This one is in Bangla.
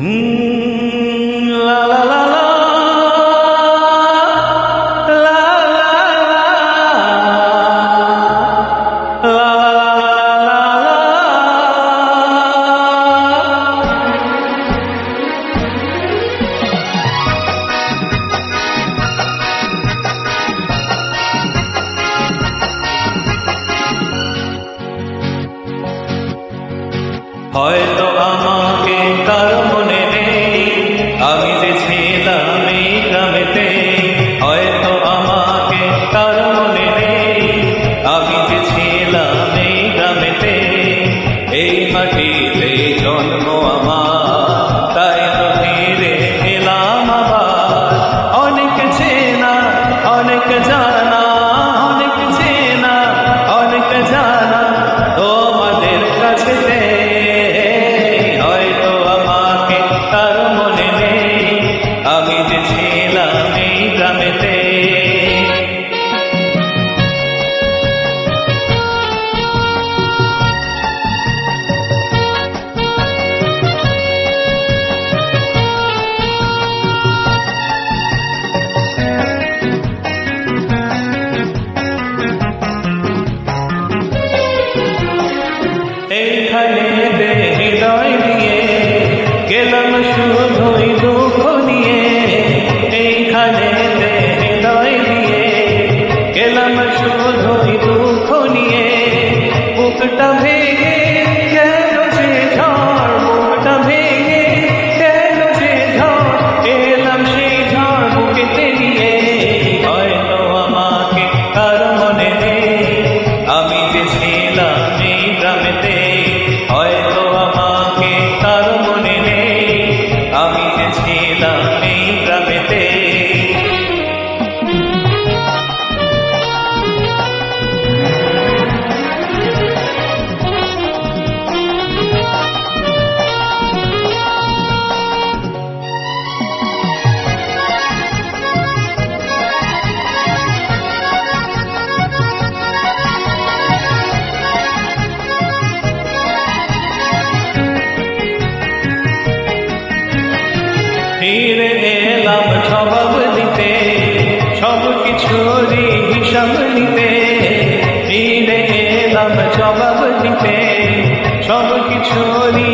লা লা লা লা হয়তো আমাকে কারো মনে নেই, আমি যে ছিলাম এই গ্রামেতে। হয়তো আমাকে কারো মনে নেই, আমি যে ছিলাম এই গ্রামেতে। এই মাটিতে জন্ম আমার, তাই তো ফিরে এলাম আবার। অনেক চেনা অনেক জানা, অনেক চেনা অনেক জানা তোমাদের কাছে। আমি যে ছিলাম এই গ্রামেতে। এইখানে হৃদয় নিয়ে গেলাম শুধুই দুঃখ নিয়ে। এইখানে হৃদয় নিয়ে গেলাম শুধুই দুঃখ নিয়ে। বুকটা ভেঙে গেল যে ঝড়, বুকটা ভেঙে গেল যে ঝড়, এলাম সেই ঝড় বুকেতে নিয়ে। হয়তো আমাকে কারো মনে নেই, আমি যে ছিলাম এই গ্রামেতে। হয়তো আমাকে কারো মনে নেই, আমি যে ছিলাম এই গ্রামেতে। ফিরে এলাম জবাব দিতে, সব কিছুরই হিসাব নিতে। ফিরে এলাম জবাব দিতে, সব কিছুরই